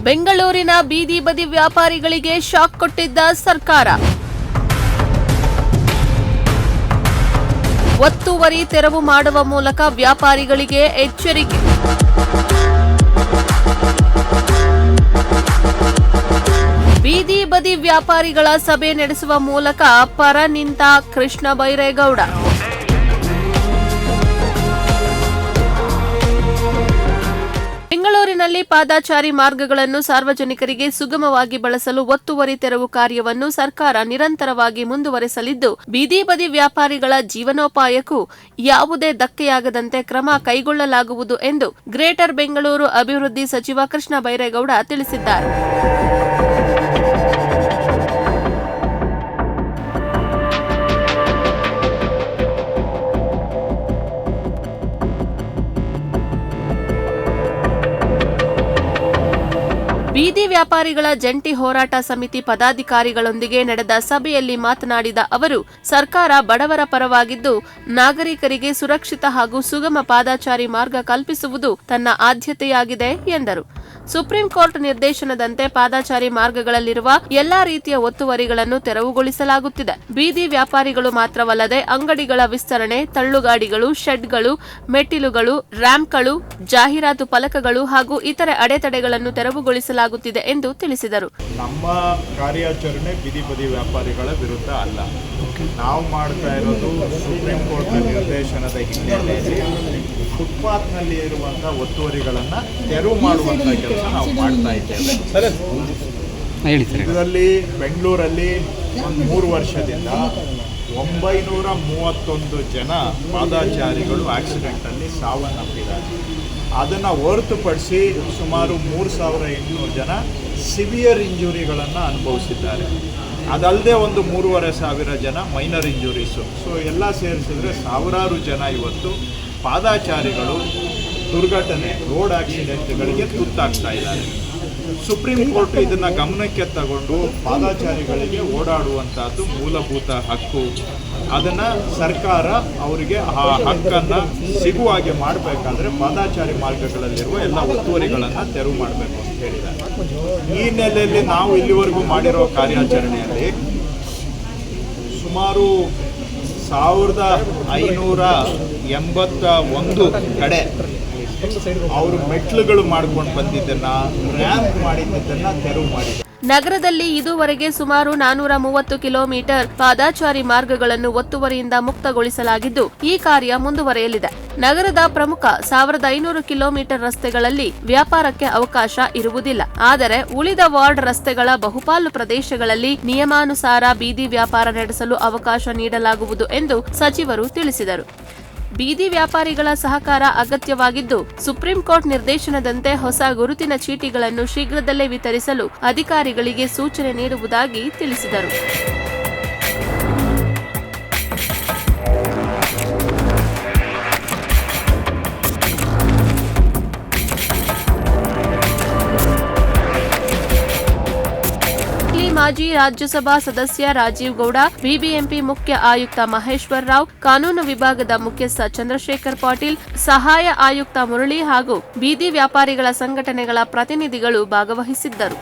ಬೆಂಗಳೂರಿನ ಬೀದಿ ಬದಿ ವ್ಯಾಪಾರಿಗಳಿಗೆ ಶಾಕ್ ಕೊಟ್ಟಿದ್ದ ಸರ್ಕಾರ. ಒತ್ತುವರಿ ತೆರವು ಮಾಡುವ ಮೂಲಕ ವ್ಯಾಪಾರಿಗಳಿಗೆ ಎಚ್ಚರಿಕೆ. ಬೀದಿ ಬದಿ ವ್ಯಾಪಾರಿಗಳ ಸಭೆ ನಡೆಸುವ ಮೂಲಕ ಪರ ನಿಂತ ಕೃಷ್ಣ ಬೈರೇಗೌಡ. ಬೆಂಗಳೂರಿನಲ್ಲಿ ಪಾದಾಚಾರಿ ಮಾರ್ಗಗಳನ್ನು ಸಾರ್ವಜನಿಕರಿಗೆ ಸುಗಮವಾಗಿ ಬಳಸಲು ಒತ್ತುವರಿ ತೆರವು ಕಾರ್ಯವನ್ನು ಸರ್ಕಾರ ನಿರಂತರವಾಗಿ ಮುಂದುವರೆಸಲಿದ್ದು, ಬೀದಿ ಬದಿ ವ್ಯಾಪಾರಿಗಳ ಜೀವನೋಪಾಯಕ್ಕೂ ಯಾವುದೇ ಧಕ್ಕೆಯಾಗದಂತೆ ಕ್ರಮ ಕೈಗೊಳ್ಳಲಾಗುವುದು ಎಂದು ಗ್ರೇಟರ್ ಬೆಂಗಳೂರು ಅಭಿವೃದ್ಧಿ ಸಚಿವ ಕೃಷ್ಣ ಬೈರೇಗೌಡ ತಿಳಿಸಿದ್ದಾರೆ. ಬೀದಿ ವ್ಯಾಪಾರಿಗಳ ಜಂಟಿ ಹೋರಾಟ ಸಮಿತಿ ಪದಾಧಿಕಾರಿಗಳೊಂದಿಗೆ ನಡೆದ ಸಭೆಯಲ್ಲಿ ಮಾತನಾಡಿದ ಅವರು, ಸರ್ಕಾರ ಬಡವರ ಪರವಾಗಿದ್ದು ನಾಗರಿಕರಿಗೆ ಸುರಕ್ಷಿತ ಹಾಗೂ ಸುಗಮ ಪಾದಾಚಾರಿ ಮಾರ್ಗ ಕಲ್ಪಿಸುವುದು ತನ್ನ ಆದ್ಯತೆಯಾಗಿದೆ ಎಂದರು. ಸುಪ್ರೀಂ ಕೋರ್ಟ್ ನಿರ್ದೇಶನದಂತೆ ಪಾದಾಚಾರಿ ಮಾರ್ಗಗಳಲ್ಲಿರುವ ಎಲ್ಲಾ ರೀತಿಯ ಒತ್ತುವರಿಗಳನ್ನು ತೆರವುಗೊಳಿಸಲಾಗುತ್ತಿದೆ. ಬೀದಿ ವ್ಯಾಪಾರಿಗಳು ಮಾತ್ರವಲ್ಲದೆ ಅಂಗಡಿಗಳ ವಿಸ್ತರಣೆ, ತಳ್ಳುಗಾಡಿಗಳು, ಶೆಡ್ಗಳು, ಮೆಟ್ಟಿಲುಗಳು, ರ್ಯಾಂಪ್ಗಳು, ಜಾಹೀರಾತು ಫಲಕಗಳು ಹಾಗೂ ಇತರೆ ಅಡೆತಡೆಗಳನ್ನು ತೆರವುಗೊಳಿಸಲಾಗುತ್ತಿದೆ ಎಂದು ತಿಳಿಸಿದರು. ನಮ್ಮ ಕಾರ್ಯಾಚರಣೆ ಬೀದಿ ಬದಿ ವ್ಯಾಪಾರಿಗಳ ವಿರುದ್ಧ ಅಲ್ಲ. ನಾವು ಮಾಡ್ತಾ ಇರೋದು ಸುಪ್ರೀಂ ಕೋರ್ಟ್ ನಿರ್ದೇಶನದ ಹಿನ್ನೆಲೆಯಲ್ಲಿ ಫುಟ್ಪಾತ್ನಲ್ಲಿ ಇರುವಂತಹ ಒತ್ತುವರಿಗಳನ್ನು ತೆರವು ಮಾಡುವಂಥ ಕೆಲಸ ನಾವು ಮಾಡ್ತಾ ಇದ್ದೇವೆ. ಇದರಲ್ಲಿ ಬೆಂಗಳೂರಲ್ಲಿ ಒಂದು 3 ವರ್ಷದಿಂದ 931 ಜನ ಪಾದಾಚಾರಿಗಳು ಆಕ್ಸಿಡೆಂಟಲ್ಲಿ ಸಾವನ್ನಪ್ಪಿದ್ದಾರೆ. ಅದನ್ನು ಹೊರತುಪಡಿಸಿ ಸುಮಾರು 3800 ಜನ ಸಿವಿಯರ್ ಇಂಜುರಿಗಳನ್ನು ಅನುಭವಿಸಿದ್ದಾರೆ. ಅದಲ್ಲದೆ ಒಂದು 3500 ಜನ ಮೈನರ್ ಇಂಜುರೀಸು. ಸೊ ಎಲ್ಲ ಸೇರಿಸಿದ್ರೆ ಸಾವಿರಾರು ಜನ ಇವತ್ತು ಪಾದಾಚಾರಿಗಳು ದುರ್ಘಟನೆ, ರೋಡ್ ಆಕ್ಸಿಡೆಂಟ್ಗಳಿಗೆ ತುತ್ತಾಗ್ತಾ ಇದ್ದಾರೆ. ಸುಪ್ರೀಂ ಕೋರ್ಟ್ ಇದನ್ನು ಗಮನಕ್ಕೆ ತಗೊಂಡು ಪಾದಾಚಾರಿಗಳಿಗೆ ಓಡಾಡುವಂಥದ್ದು ಮೂಲಭೂತ ಹಕ್ಕು. ಅದನ್ನು ಸರ್ಕಾರ ಅವರಿಗೆ ಆ ಹಕ್ಕನ್ನು ಸಿಗುವ ಹಾಗೆ ಮಾಡಬೇಕಾದ್ರೆ ಪಾದಾಚಾರಿ ಮಾರ್ಗಗಳಲ್ಲಿರುವ ಎಲ್ಲ ಒತ್ತುವರಿಗಳನ್ನು ತೆರವು ಮಾಡಬೇಕು ಅಂತ ಹೇಳಿದ್ದಾರೆ. ಈ ನೆಲೆಯಲ್ಲಿ ನಾವು ಇಲ್ಲಿವರೆಗೂ ಮಾಡಿರೋ ಕಾರ್ಯಾಚರಣೆಯಲ್ಲಿ ಸುಮಾರು 1581 ಕಡೆ ಅವರು ಮೆಟ್ಲುಗಳು ಮಾಡ್ಕೊಂಡು ಬಂದಿದ್ದನ್ನ, ರ್ಯಾಂಪ್ ಮಾಡಿದ್ದನ್ನ ತೆರವು ಮಾಡಿದ್ದಾರೆ. ನಗರದಲ್ಲಿ ಇದುವರೆಗೆ ಸುಮಾರು 430 ಕಿಲೋಮೀಟರ್ ಪಾದಾಚಾರಿ ಮಾರ್ಗಗಳನ್ನು ಒತ್ತುವರಿಯಿಂದ ಮುಕ್ತಗೊಳಿಸಲಾಗಿದ್ದು, ಈ ಕಾರ್ಯ ಮುಂದುವರೆಯಲಿದೆ. ನಗರದ ಪ್ರಮುಖ 1500 ಕಿಲೋಮೀಟರ್ ರಸ್ತೆಗಳಲ್ಲಿ ವ್ಯಾಪಾರಕ್ಕೆ ಅವಕಾಶ ಇರುವುದಿಲ್ಲ. ಆದರೆ ಉಳಿದ ವಾರ್ಡ್ ರಸ್ತೆಗಳ ಬಹುಪಾಲು ಪ್ರದೇಶಗಳಲ್ಲಿ ನಿಯಮಾನುಸಾರ ಬೀದಿ ವ್ಯಾಪಾರ ನಡೆಸಲು ಅವಕಾಶ ನೀಡಲಾಗುವುದು ಎಂದು ಸಚಿವರು ತಿಳಿಸಿದರು. ಬೀದಿ ವ್ಯಾಪಾರಿಗಳ ಸಹಕಾರ ಅಗತ್ಯವಾಗಿದ್ದು, ಸುಪ್ರೀಂ ಕೋರ್ಟ್ ನಿರ್ದೇಶನದಂತೆ ಹೊಸ ಗುರುತಿನ ಚೀಟಿಗಳನ್ನು ಶೀಘ್ರದಲ್ಲೇ ವಿತರಿಸಲು ಅಧಿಕಾರಿಗಳಿಗೆ ಸೂಚನೆ ನೀಡುವುದಾಗಿ ತಿಳಿಸಿದರು. ಮಾಜಿ ರಾಜ್ಯಸಭಾ ಸದಸ್ಯ ರಾಜೀವ್ ಗೌಡ, ಬಿಬಿಎಂಪಿ ಮುಖ್ಯ ಆಯುಕ್ತ ಮಹೇಶ್ವರ್ ರಾವ್, ಕಾನೂನು ವಿಭಾಗದ ಮುಖ್ಯಸ್ಥ ಚಂದ್ರಶೇಖರ್ ಪಾಟೀಲ್, ಸಹಾಯ ಆಯುಕ್ತ ಮುರಳಿ ಹಾಗೂ ಬೀದಿ ವ್ಯಾಪಾರಿಗಳ ಸಂಘಟನೆಗಳ ಪ್ರತಿನಿಧಿಗಳು ಭಾಗವಹಿಸಿದ್ದರು.